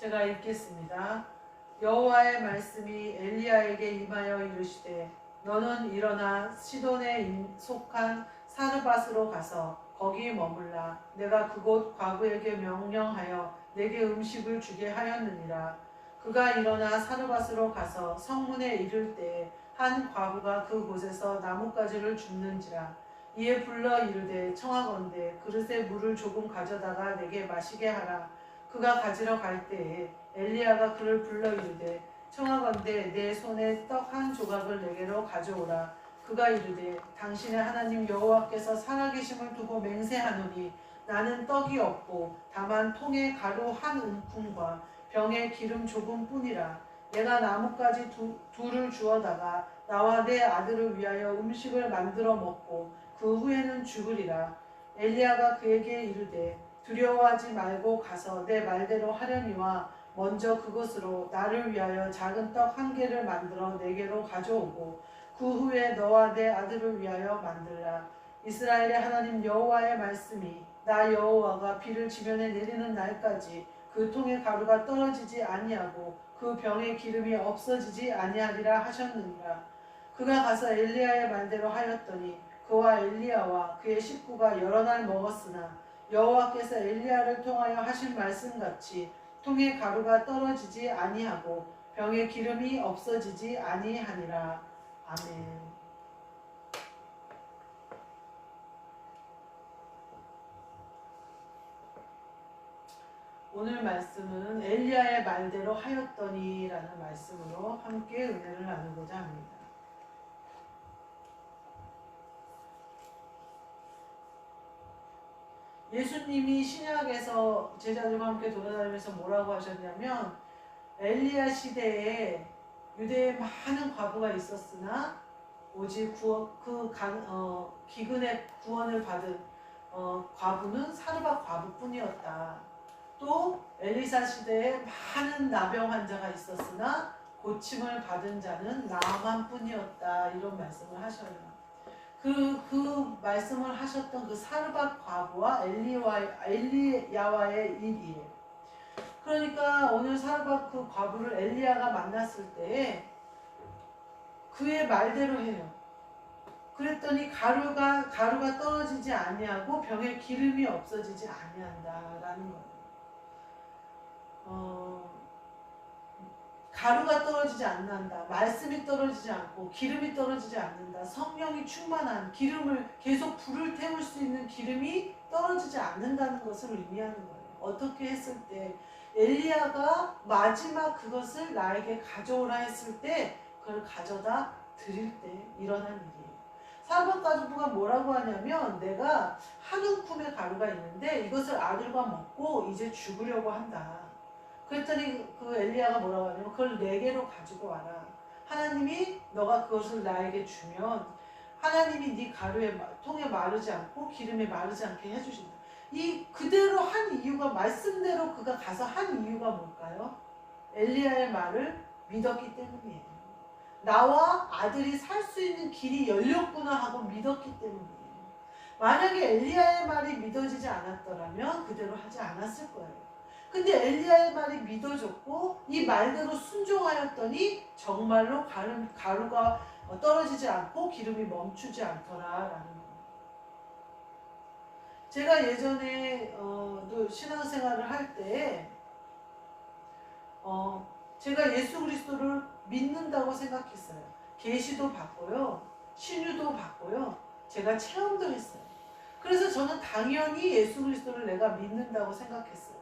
제가 읽겠습니다. 여호와의 말씀이 엘리야에게 임하여 이르시되 너는 일어나 시돈에 속한 사르밧으로 가서 거기 머물라. 내가 그곳 과부에게 명령하여 내게 음식을 주게 하였느니라. 그가 일어나 사르밧으로 가서 성문에 이를 때에 한 과부가 그곳에서 나뭇가지를 줍는지라. 이에 불러 이르되 청하건대 그릇에 물을 조금 가져다가 내게 마시게 하라. 그가 가지러 갈 때에 엘리야가 그를 불러 이르되 청하건대 내 손에 떡 한 조각을 내게로 가져오라. 그가 이르되 당신의 하나님 여호와께서 살아계심을 두고 맹세하노니 나는 떡이 없고 다만 통에 가루 한 움큼과 병에 기름 조금뿐이라. 내가 나뭇가지 둘을 주어다가 나와 내 아들을 위하여 음식을 만들어 먹고 그 후에는 죽으리라. 엘리야가 그에게 이르되 두려워하지 말고 가서 내 말대로 하려니와 먼저 그것으로 나를 위하여 작은 떡 한 개를 만들어 내게로 가져오고 그 후에 너와 내 아들을 위하여 만들라. 이스라엘의 하나님 여호와의 말씀이 나 여호와가 비를 지면에 내리는 날까지 그 통에 가루가 떨어지지 아니하고 그 병에 기름이 없어지지 아니하리라 하셨느니라. 그가 가서 엘리야의 말대로 하였더니 그와 엘리야와 그의 식구가 여러 날 먹었으나 여호와께서 엘리야를 통하여 하신 말씀같이 통에 가루가 떨어지지 아니하고 병에 기름이 없어지지 아니하니라. 아멘. 오늘 말씀은 엘리야의 말대로 하였더니라는 말씀으로 함께 은혜를 나누고자 합니다. 예수님이 신약에서 제자들과 함께 돌아다니면서 뭐라고 하셨냐면 엘리야 시대에 유대에 많은 과부가 있었으나 오직 기근의 구원을 받은 과부는 사르밧 과부뿐이었다. 또 엘리사 시대에 많은 나병 환자가 있었으나 고침을 받은 자는 나만뿐이었다. 이런 말씀을 하셔요. 그 말씀을 하셨던 그 사르밧 과부와 엘리야와의 일이에요. 그러니까 오늘 사르밧 그 과부를 엘리야가 만났을 때에 그의 말대로 해요. 그랬더니 가루가 떨어지지 아니하고 병에 기름이 없어지지 아니한다라는 거예요. 가루가 떨어지지 않는다. 말씀이 떨어지지 않고 기름이 떨어지지 않는다. 성령이 충만한 기름을 계속 불을 태울 수 있는 기름이 떨어지지 않는다는 것을 의미하는 거예요. 어떻게 했을 때 엘리야가 마지막 그것을 나에게 가져오라 했을 때 그걸 가져다 드릴 때 일어난 일이에요. 사르밧 과부가 뭐라고 하냐면 내가 한 움큼의 가루가 있는데 이것을 아들과 먹고 이제 죽으려고 한다. 그랬더니 그 엘리야가 뭐라고 하냐면 그걸 내게로 가지고 와라. 하나님이 너가 그것을 나에게 주면 하나님이 네 가루에 통에 마르지 않고 기름에 마르지 않게 해주신다. 이 그대로 한 이유가 말씀대로 그가 가서 한 이유가 뭘까요? 엘리야의 말을 믿었기 때문이에요. 나와 아들이 살 수 있는 길이 열렸구나 하고 믿었기 때문이에요. 만약에 엘리야의 말이 믿어지지 않았더라면 그대로 하지 않았을 거예요. 근데 엘리야의 말이 믿어졌고 이 말대로 순종하였더니 정말로 가루가 떨어지지 않고 기름이 멈추지 않더라라는 거예요. 제가 예전에 또 신앙생활을 할 때 제가 예수 그리스도를 믿는다고 생각했어요. 계시도 받고요. 신유도 받고요. 제가 체험도 했어요. 그래서 저는 당연히 예수 그리스도를 내가 믿는다고 생각했어요.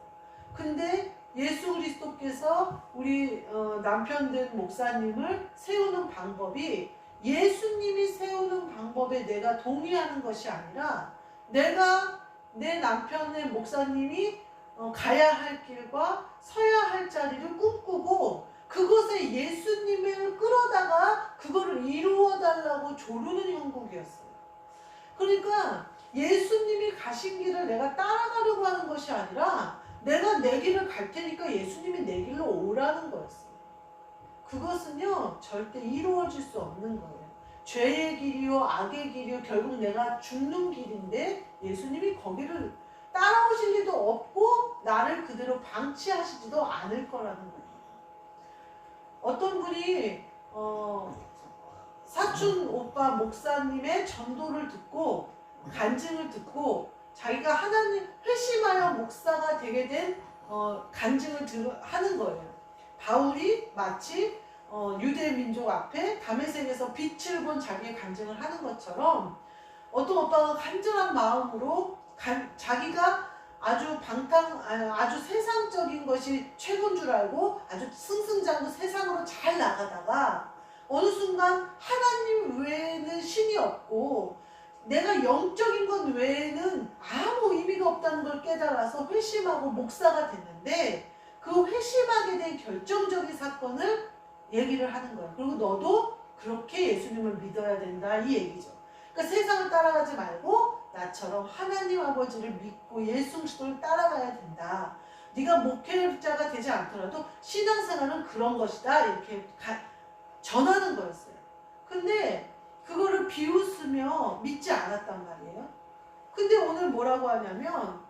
근데 예수 그리스도께서 우리 남편 된 목사님을 세우는 방법이 예수님이 세우는 방법에 내가 동의하는 것이 아니라 내가 내 남편의 목사님이 가야 할 길과 서야 할 자리를 꿈꾸고 그것에 예수님을 끌어다가 그거를 이루어달라고 조르는 형국이었어요. 그러니까 예수님이 가신 길을 내가 따라가려고 하는 것이 아니라 내가 내 길을 갈 테니까 예수님이 내 길로 오라는 거였어요. 그것은요 절대 이루어질 수 없는 거예요. 죄의 길이요 악의 길이요 결국 내가 죽는 길인데 예수님이 거기를 따라오실 리도 없고 나를 그대로 방치하시지도 않을 거라는 거예요. 어떤 분이 사촌 오빠 목사님의 전도를 듣고 간증을 듣고 자기가 하나님 회심하여 목사가 되게 된 간증을 하는 거예요. 바울이 마치 유대 민족 앞에 다메섹에서 빛을 본 자기의 간증을 하는 것처럼 어떤 오빠가 간절한 마음으로 자기가 아주 세상적인 것이 최고인 줄 알고 아주 승승장구 세상으로 잘 나가다가 어느 순간 하나님 외에는 신이 없고 내가 영적인 것 외에는 아무 의미가 없다는 걸 깨달아서 회심하고 목사가 됐는데 그 회심하게 된 결정적인 사건을 얘기를 하는 거예요. 그리고 너도 그렇게 예수님을 믿어야 된다 이 얘기죠. 그러니까 세상을 따라가지 말고 나처럼 하나님 아버지를 믿고 예수 그리스도를 따라가야 된다. 네가 목회자가 되지 않더라도 신앙생활은 그런 것이다 이렇게 전하는 거였어요. 근데 그거를 비웃으며 믿지 않았단 말이에요. 근데 오늘 뭐라고 하냐면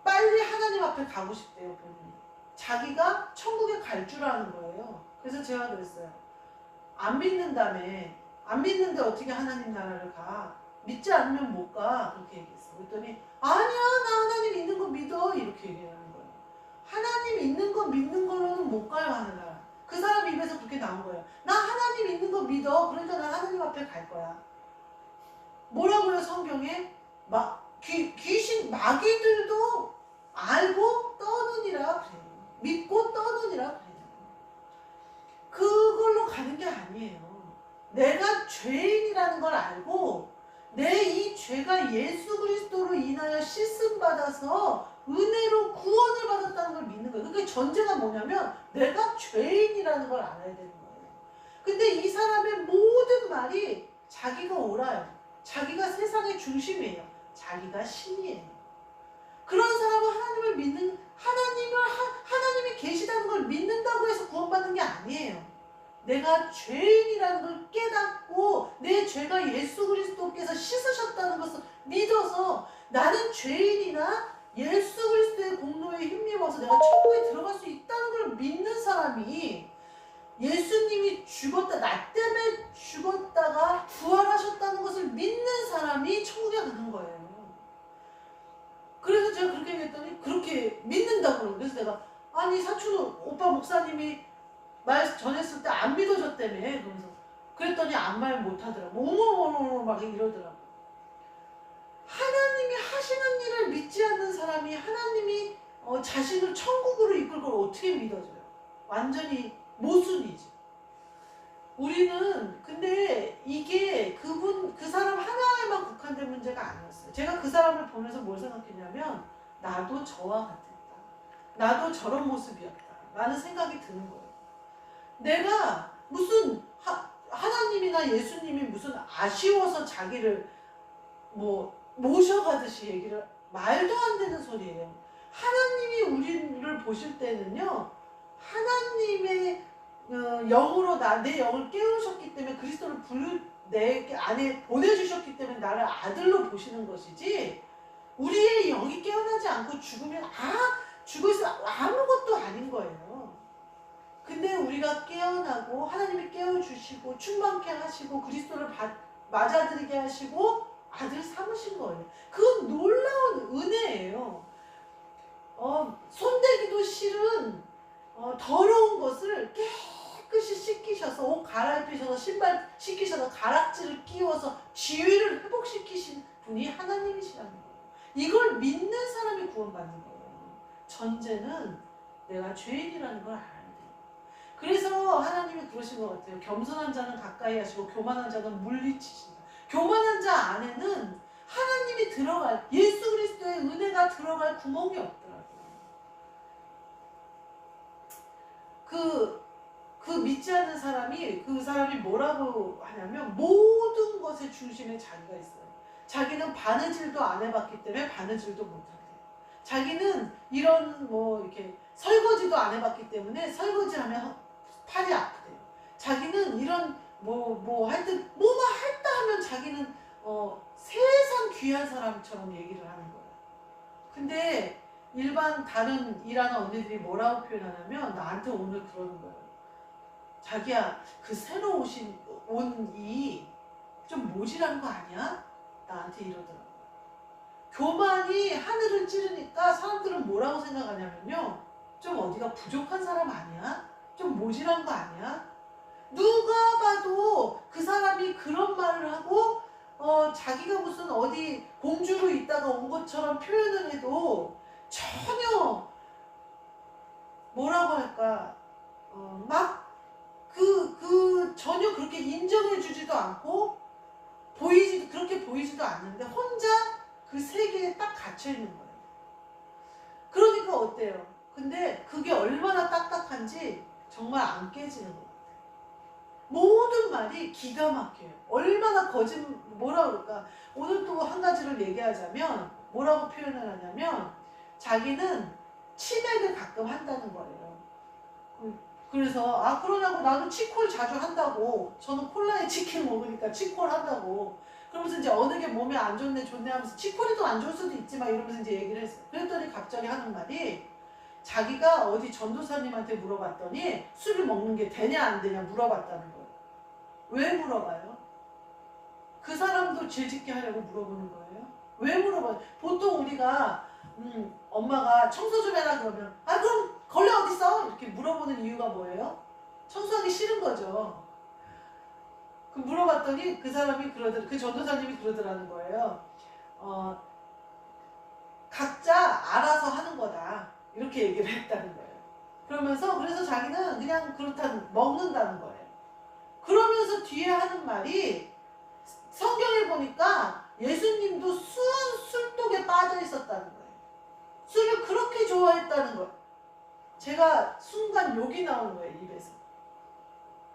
빨리 하나님 앞에 가고 싶대요. 본인이. 자기가 천국에 갈 줄 아는 거예요. 그래서 제가 그랬어요. 안 믿는다며. 안 믿는데 어떻게 하나님 나라를 가? 믿지 않으면 못 가. 그렇게 얘기했어. 그랬더니 아니야 나 하나님 있는 거 믿어. 이렇게 얘기하는 거예요. 하나님 있는 거 믿는 걸로는 못 가요 하늘나라. 그 사람 입에서 그렇게 나온 거예요. 나 하나님 있는 거 믿어. 그러니까 난 하나님 앞에 갈 거야. 뭐라고요 성경에? 귀신 마귀들도 알고 떠느니라 그래요. 믿고 떠느니라 그래요. 그걸로 가는 게 아니에요. 내가 죄인이라는 걸 알고 내 이 죄가 예수 그리스도로 인하여 씻음 받아서 은혜로 구원을 받았다는 걸 믿는 거예요. 그게 전제가 뭐냐면 내가 죄인이라는 걸 알아야 되는 거예요. 근데 이 사람의 모든 말이 자기가 옳아요. 자기가 세상의 중심이에요. 자기가 신이에요. 그런 사람은 하나님을 믿는 하나님이 계시다는 걸 믿는다고 해서 구원받는 게 아니에요. 내가 죄인이라는 걸 깨닫고 내 죄가 예수 그리스도께서 씻으셨다는 것을 믿어서 나는 죄인이나 예수 그리스도의 공로에 힘입어서 내가 천국에 들어갈 수 있다는 걸 믿는 사람이 예수님이 죽었다, 나 때문에 죽었다가 부활하셨다는 것을 믿는 사람이 천국에 가는 거예요. 그래서 제가 그렇게 얘기했더니 그렇게 믿는다고 그래요. 그래서 내가 아니 사촌 오빠 목사님이 말 전했을 때 안 믿어졌다며. 그러면서 그랬더니 아무 말 못하더라고. 어머머머 막 이러더라고. 하나님이 하시는 일을 믿지 않는 사람이 하나님이 자신을 천국으로 이끌 걸 어떻게 믿어져요? 완전히 모순이지. 우리는 근데 이게 그 사람 하나에만 국한된 문제가 아니었어요. 제가 그 사람을 보면서 뭘 생각했냐면 나도 저와 같았다. 나도 저런 모습이었다. 라는 생각이 드는 거예요. 내가 무슨 하나님이나 예수님이 무슨 아쉬워서 자기를 모셔가듯이 얘기를 말도 안 되는 소리예요. 하나님이 우리를 보실 때는요. 하나님의 영으로 내 영을 깨우셨기 때문에 그리스도를 내 안에 보내주셨기 때문에 나를 아들로 보시는 것이지 우리의 영이 깨어나지 않고 죽으면 죽어서 아무것도 아닌 거예요. 근데 우리가 깨어나고 하나님이 깨워주시고 충만케 하시고 그리스도를 맞아들이게 하시고 아들 삼으신 거예요. 그건 놀라운 은혜예요. 손대기도 싫은 더러운 것을 깨끗이 씻기셔서 옷 갈아입히셔서 신발 씻기셔서 가락지를 끼워서 지위를 회복시키신 분이 하나님이시라는 거예요. 이걸 믿는 사람이 구원받는 거예요. 전제는 내가 죄인이라는 걸 알아야 돼요. 그래서 하나님이 그러신 것 같아요. 겸손한 자는 가까이 하시고 교만한 자는 물리치신다. 교만한 자 안에는 하나님이 들어갈 예수 그리스도의 은혜가 들어갈 구멍이 없더라고요. 그 믿지 않는 사람이 그 사람이 뭐라고 하냐면 모든 것의 중심에 자기가 있어요. 자기는 바느질도 안 해봤기 때문에 바느질도 못한대요. 자기는 이런 이렇게 설거지도 안 해봤기 때문에 설거지하면 팔이 아프대요. 자기는 이런 하여튼 뭐만 했다 하면 자기는 세상 귀한 사람처럼 얘기를 하는 거예요. 근데 일반 다른 일하는 언니들이 뭐라고 표현하냐면 나한테 오늘 그러는 거예요. 자기야, 그 새로 온 이 좀 모질한 거 아니야? 나한테 이러더라고. 교만이 하늘을 찌르니까 사람들은 뭐라고 생각하냐면요. 좀 어디가 부족한 사람 아니야? 좀 모질한 거 아니야? 누가 봐도 그 사람이 그런 말을 하고 자기가 무슨 어디 공주로 있다가 온 것처럼 표현을 해도 전혀 뭐라고 할까 막 전혀 그렇게 인정해주지도 않고 그렇게 보이지도 않는데 혼자 그 세계에 딱 갇혀있는 거예요. 그러니까 어때요? 근데 그게 얼마나 딱딱한지 정말 안 깨지는 거예요. 모든 말이 기가 막혀요. 얼마나 뭐라 그럴까? 오늘 또 한 가지를 얘기하자면 뭐라고 표현을 하냐면 자기는 치맥을 가끔 한다는 거예요. 그래서 그러냐고 나도 치콜 자주 한다고. 저는 콜라에 치킨 먹으니까 치콜 한다고. 그러면서 이제 어느 게 몸에 안 좋네 좋네 하면서 치콜이 더 안 좋을 수도 있지만 이러면서 이제 얘기를 했어요. 그랬더니 갑자기 하는 말이 자기가 어디 전도사님한테 물어봤더니 술을 먹는 게 되냐 안 되냐 물어봤다는 거예요. 왜 물어봐요? 그 사람도 죄짓게 하려고 물어보는 거예요. 왜 물어봐요? 보통 우리가 엄마가 청소 좀 해라 그러면 그럼 걸레 어딨어? 이렇게 물어보는 이유가 뭐예요? 청소하기 싫은 거죠. 그 물어봤더니 그 전도사님이 그러더라는 거예요. 각자 알아서 하는 거다. 이렇게 얘기를 했다는 거예요. 그래서 자기는 그냥 먹는다는 거예요. 그러면서 뒤에 하는 말이 성경에 보니까 예수님도 술독에 빠져 있었다는 거예요. 술을 그렇게 좋아했다는 거예요. 제가 순간 욕이 나오는 거예요, 입에서.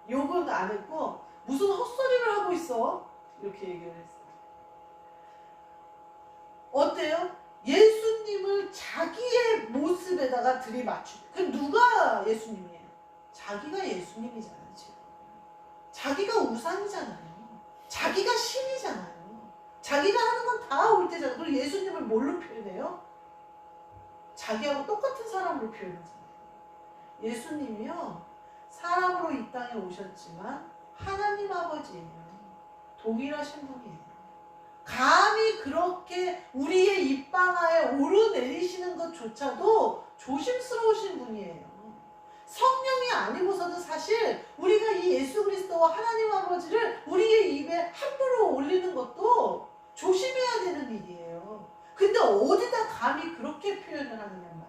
욕은 안 했고 무슨 헛소리를 하고 있어? 이렇게 얘기를 했어요. 어때요? 예수님을 자기의 모습에다가 들이맞추고. 그 누가 예수님이에요? 자기가 예수님이잖아요. 지금. 자기가 우상이잖아요. 자기가 신이잖아요. 자기가 하는 건 다 올 때잖아요. 그리고 예수님을 뭘로 표현해요? 자기하고 똑같은 사람으로 표현하잖아요. 예수님이요. 사람으로 이 땅에 오셨지만 하나님 아버지예요. 동일하신 분이에요. 감히 그렇게 우리의 입방아에 오르내리시는 것조차도 조심스러우신 분이에요. 성령이 아니고서는 사실 우리가 이 예수 그리스도와 하나님 아버지를 우리의 입에 함부로 올리는 것도 조심해야 되는 일이에요. 근데 어디다 감히 그렇게 표현을 하느냐 말이에요.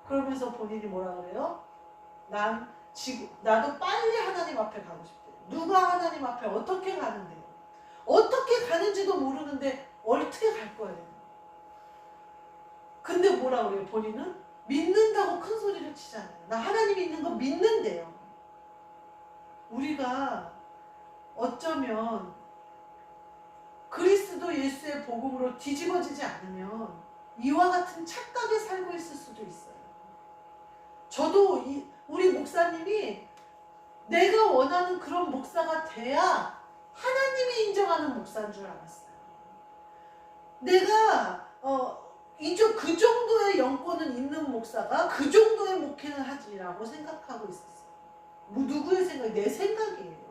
그러면서 본인이 뭐라 그래요? 나도 빨리 하나님 앞에 가고 싶대요. 누가 하나님 앞에 어떻게 가는데요? 어떻게 가는지도 모르는데 어떻게 갈 거예요? 근데 뭐라 그래요? 본인은? 믿는다고 큰 소리를 치잖아요. 나 하나님 있는 거 믿는데요. 우리가 어쩌면 그리스도 예수의 복음으로 뒤집어지지 않으면 이와 같은 착각에 살고 있을 수도 있어요. 저도 우리 목사님이 내가 원하는 그런 목사가 돼야 하나님이 인정하는 목사인 줄 알았어요. 내가 그 정도의 영권은 있는 목사가 그 정도의 목회는 하지라고 생각하고 있었어요. 누구의 생각이? 내 생각이에요.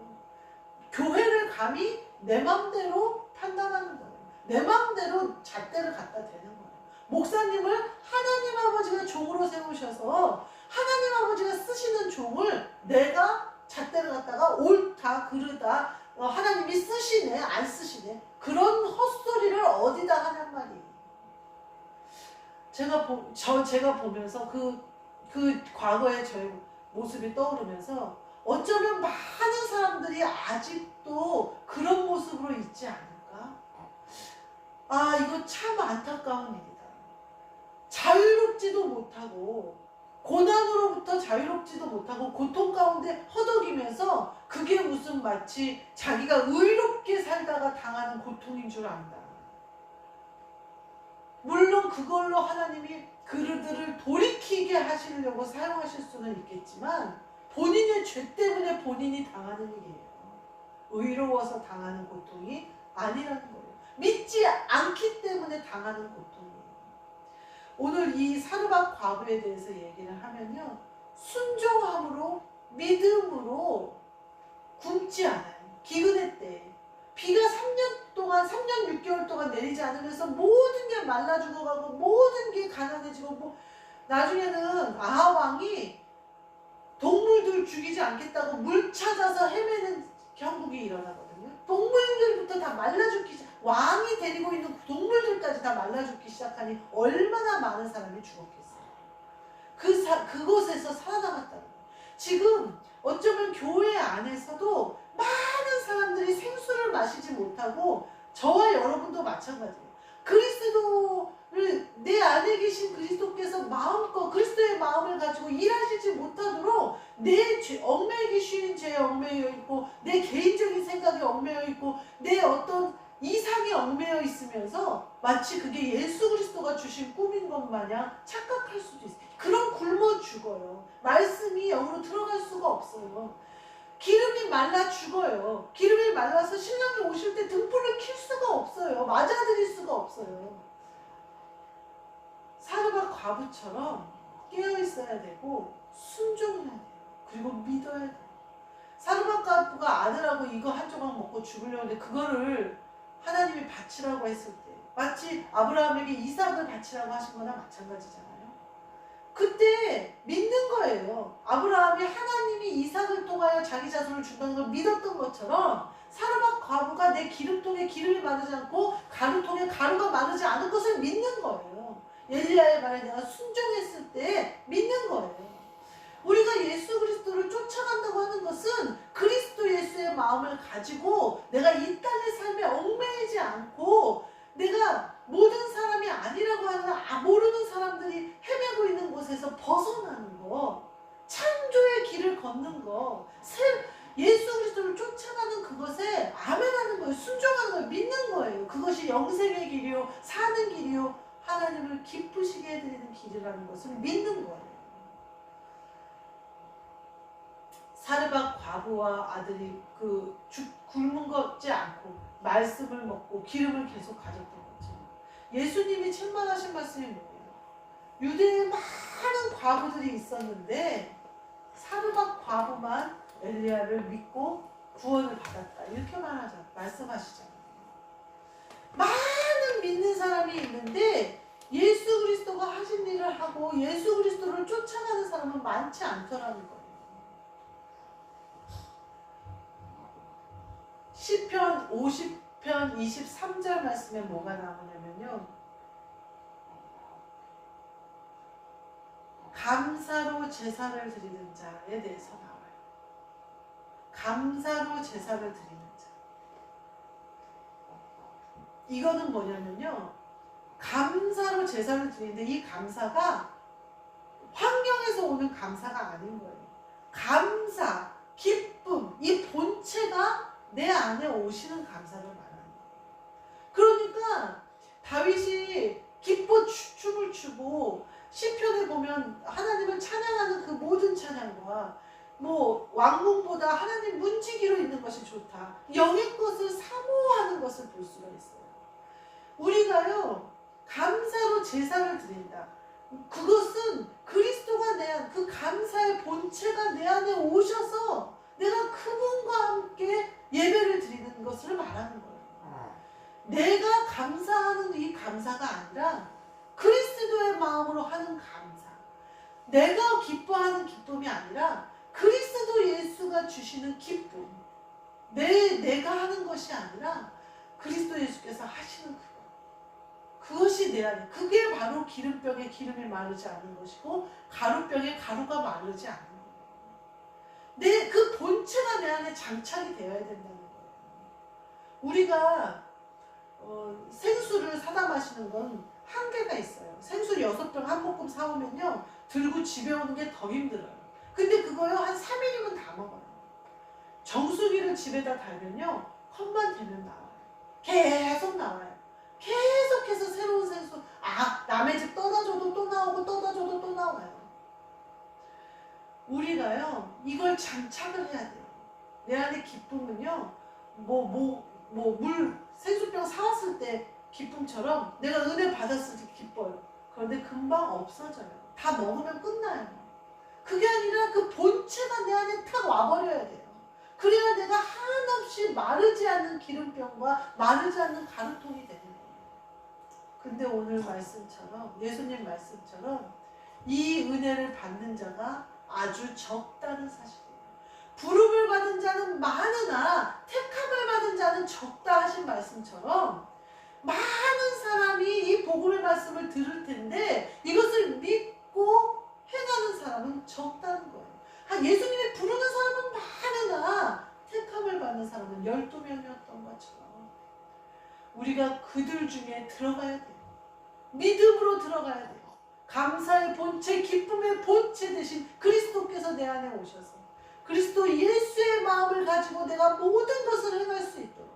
교회를 감히 내 맘대로 판단하는 거예요. 내 맘대로 잣대를 갖다 대는 거예요. 목사님을 하나님 아버지가 종으로 세우셔서 하나님 아버지가 쓰시는 종을 내가 잣대를 갖다가 옳다 그르다 하나님이 쓰시네 안 쓰시네 그런 헛소리를 어디다 하냔 말이에요. 제가 보면서 그 과거의 저의 모습이 떠오르면서 어쩌면 많은 사람들이 아직도 그런 모습으로 있지 않을까? 이거 참 안타까운 일이다. 자유롭지도 못하고 고난으로부터 자유롭지도 못하고 고통 가운데 허덕이면서 그게 무슨 마치 자기가 의롭게 살다가 당하는 고통인 줄 안다. 물론 그걸로 하나님이 그들을 돌이키게 하시려고 사용하실 수는 있겠지만 본인의 죄 때문에 본인이 당하는 일이에요. 의로워서 당하는 고통이 아니라는 거예요. 믿지 않기 때문에 당하는 고통이에요. 오늘 이 사르밧 과부에 대해서 얘기를 하면요. 순종함으로 믿음으로 굶지 않아요. 기근의 때 비가 3년 동안 3년 6개월 동안 내리지 않으면서 모든 게 말라 죽어가고 모든 게 가난해지고 뭐 나중에는 아합 왕이 동물들 죽이지 않겠다고 물 찾아서 헤매는 형국이 일어나거든요. 동물들부터 다 말라 죽기 시작. 왕이 데리고 있는 동물들까지 다 말라 죽기 시작하니 얼마나 많은 사람이 죽었겠어요. 그곳에서 살아남았다는 거예요. 지금 어쩌면 교회 안에서도 많은 사람들이 생수를 마시지 못하고 저와 여러분도 마찬가지예요. 그리스도를 내 안에 계신 그리스도께서 마음껏 그리스도의 마음을 가지고 일하시지 못하도록 내 얽매이기 쉬운 죄에 얽매여 있고 내 개인적인 생각에 얽매여 있고 내 어떤 이상에 얽매여 있으면서 마치 그게 예수 그리스도가 주신 꿈인 것 마냥 착각할 수도 있어요. 그럼 굶어 죽어요. 말씀이 영으로 들어갈 수가 없어요. 기름이 말라 죽어요. 기름이 말라서 신랑이 오실 때 등불을 켤 수가 없어요. 맞아드릴 수가 없어요. 사르밧 과부처럼 깨어있어야 되고 순종해야 돼요. 그리고 믿어야 돼요. 사르밧 과부가 아들하고 이거 한 조각 먹고 죽으려고 했는데 그거를 하나님이 바치라고 했을 때 마치 아브라함에게 이삭을 바치라고 하신 거나 마찬가지잖아요. 그때 믿는 거예요. 아브라함이 하나님이 이삭을 통하여 자기 자손을 준다는 걸 믿었던 것처럼 사르밧 과부가 내 기름통에 기름이 마르지 않고 가루통에 가루가 마르지 않을 것을 믿는 거예요. 엘리야의 말에 내가 순종했을 때 믿는 거예요. 우리가 예수 그리스도를 쫓아간다고 하는 것은 그리스도 예수의 마음을 가지고 내가 이 땅의 삶에 얽매이지 않고 내가 모든 사람이 아니라고 하는 모르는 사람들이 헤매고 있는 곳에서 벗어나는 거, 창조의 길을 걷는 거, 예수 그리스도를 쫓아가는 그것에 아멘하는 거예요. 순종하는 거예요. 믿는 거예요. 그것이 영생의 길이요 사는 길이요 하나님을 기쁘시게 해드리는 길이라는 것을 믿는 거예요. 사르밧 과부와 아들이 굶은 것지 않고 말씀을 먹고 기름을 계속 가졌던 거죠. 예수님이 책망하신 말씀이 뭐예요? 유대에 많은 과부들이 있었는데 사르밧 과부만 엘리야를 믿고 구원을 받았다. 이렇게 말씀하시잖아요. 많은 믿는 사람이 있는데 예수 그리스도가 하신 일을 하고 예수 그리스도를 쫓아가는 사람은 많지 않더라는 거예요. 시편 50편 23절 말씀에 뭐가 나오냐면요. 감사로 제사를 드리는 자에 대해서 나와요. 감사로 제사를 드리는 자. 이거는 뭐냐면요. 감사로 제사를 드리는데 이 감사가 환경에서 오는 감사가 아닌 거예요. 감사, 기쁨, 이 본체가 내 안에 오시는 감사를 말하는 거예요. 그러니까 다윗이 기뻐 춤을 추고 시편에 보면 하나님을 찬양하는 그 모든 찬양과 뭐 왕궁보다 하나님 문지기로 있는 것이 좋다. 영의 것을 사모하는 것을 볼 수가 있어요. 우리가요 감사로 제사를 드린다. 그것은 그리스도가 내 안, 그 감사의 본체가 내 안에 오셔서 내가 그분과 함께 예배를 드리는 것을 말하는 거예요. 내가 감사하는 이 감사가 아니라 그리스도의 마음으로 하는 감사. 내가 기뻐하는 기쁨이 아니라 그리스도 예수가 주시는 기쁨. 내가 하는 것이 아니라 그리스도 예수께서 하시는 그것. 그것이 내 안에. 그게 바로 기름병에 기름이 마르지 않는 것이고 가루병에 가루가 마르지 않는 거예요. 그 본체가 내 안에 장착이 되어야 된다는 거예요. 우리가 생수를 사다 마시는 건 한계가 있어요. 생수 6병 한 모금 사오면요 들고 집에 오는 게 더 힘들어요. 근데 그거요 한 3일이면 다 먹어요. 정수기를 집에다 달면요 컵만 되면 나와요. 계속 나와요. 계속해서 새로운 생수. 남의 집 떠다줘도 또 나오고 떠다줘도 또 나와요. 우리가요 이걸 장착을 해야 돼요. 내 안에 기쁨은요 물 생수병 사왔을 때 기쁨처럼 내가 은혜 받았을 때 기뻐요. 그런데 금방 없어져요. 다 먹으면 끝나요. 그게 아니라 그 본체가 내 안에 탁 와버려야 돼요. 그래야 내가 한없이 마르지 않는 기름병과 마르지 않는 가루통이 되는 거예요. 근데 오늘 말씀처럼, 예수님 말씀처럼 이 은혜를 받는 자가 아주 적다는 사실이에요. 부름을 받은 자는 많으나 택함을 받은 자는 적다 하신 말씀처럼 많은 사람이 이 복음의 말씀을 들을 텐데 이것을 믿고 행하는 사람은 적다는 거예요. 예수님이 부르는 사람은 많으나 택함을 받는 사람은 12명이었던 것처럼 우리가 그들 중에 들어가야 돼요. 믿음으로 들어가야 돼요. 감사의 본체, 기쁨의 본체 대신 그리스도께서 내 안에 오셔서 그리스도 예수의 마음을 가지고 내가 모든 것을 행할 수 있도록.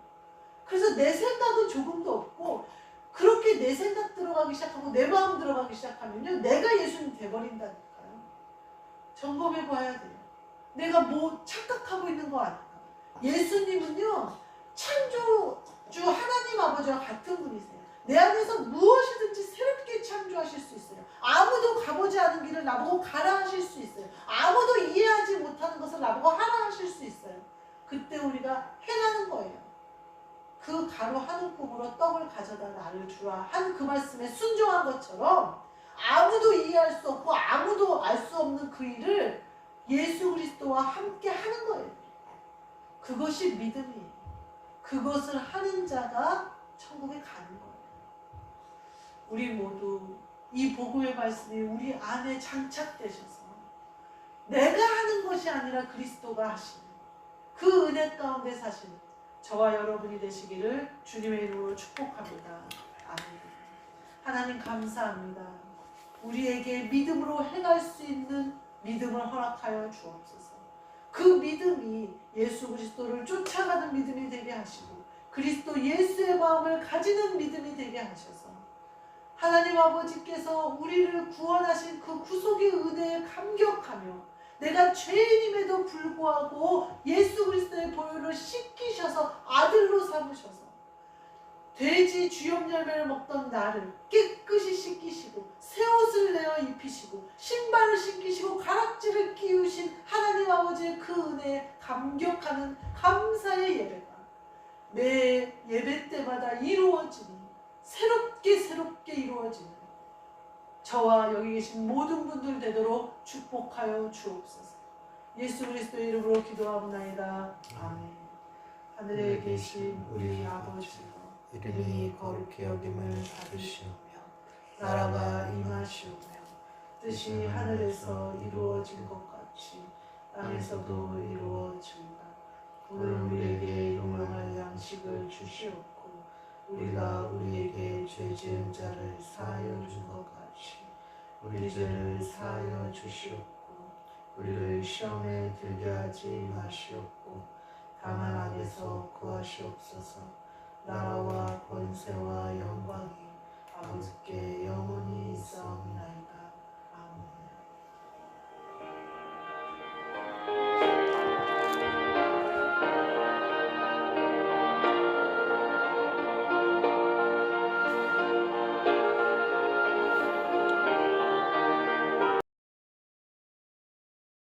그래서 내 생각은 조금도 없고 그렇게 내 생각 들어가기 시작하고 내 마음 들어가기 시작하면요, 내가 예수님 돼버린다니까요. 점검해 봐야 돼요. 내가 뭐 착각하고 있는 거 아닌가. 예수님은요, 창조주 하나님 아버지와 같은 분이세요. 내 안에서 무엇이든지 새롭게 창조하실 수 있어요. 아무도 가보지 않은 길을 나보고 가라 하실 수 있어요. 아무도 이해하지 못하는 것을 나보고 하라 하실 수 있어요. 그때 우리가 행하는 거예요. 그 가루 한 움큼으로 떡을 가져다 나를 주라 한 그 말씀에 순종한 것처럼 아무도 이해할 수 없고 아무도 알 수 없는 그 일을 예수 그리스도와 함께 하는 거예요. 그것이 믿음이에요. 그것을 하는 자가 천국에 가는 거예요. 우리 모두 이 복음의 말씀이 우리 안에 장착되셔서 내가 하는 것이 아니라 그리스도가 하시는 그 은혜 가운데 사시는 저와 여러분이 되시기를 주님의 이름으로 축복합니다. 아멘. 하나님 감사합니다. 우리에게 믿음으로 행할 수 있는 믿음을 허락하여 주옵소서. 그 믿음이 예수 그리스도를 쫓아가는 믿음이 되게 하시고 그리스도 예수의 마음을 가지는 믿음이 되게 하셔서 하나님 아버지께서 우리를 구원하신 그 구속의 은혜에 감격하며 내가 죄인임에도 불구하고 예수 그리스도의 보혈로 씻기셔서 아들로 삼으셔서 돼지 주염 열매를 먹던 나를 깨끗이 씻기시고 새 옷을 내어 입히시고 신발을 신기시고 가락지를 끼우신 하나님 아버지의 그 은혜에 감격하는 감사의 예배가 매 예배 때마다 이루어지는 새롭게 이루어지는 저와 여기 계신 모든 분들 되도록 축복하여 주옵소서. 예수 그리스도의 이름으로 기도하옵나이다. 아멘. 하늘에 계신 우리 아버지여, 이름이 거룩히 여김을 받으시오며 나라가 임하시오며 뜻이 하늘에서 이루어진 것 같이 땅에서도 이루어진다. 오늘 우리에게 일용할 양식을 주시옵고 우리가 우리에게 죄 지은 자를 사하여 준 것 같이 우리 죄를 사하여 주시옵고 우리를 시험에 들게 하지 마시옵고 다만 악에서 구하시옵소서. 나라와 권세와 영광이 아버지께 영원히 있사옵나이다.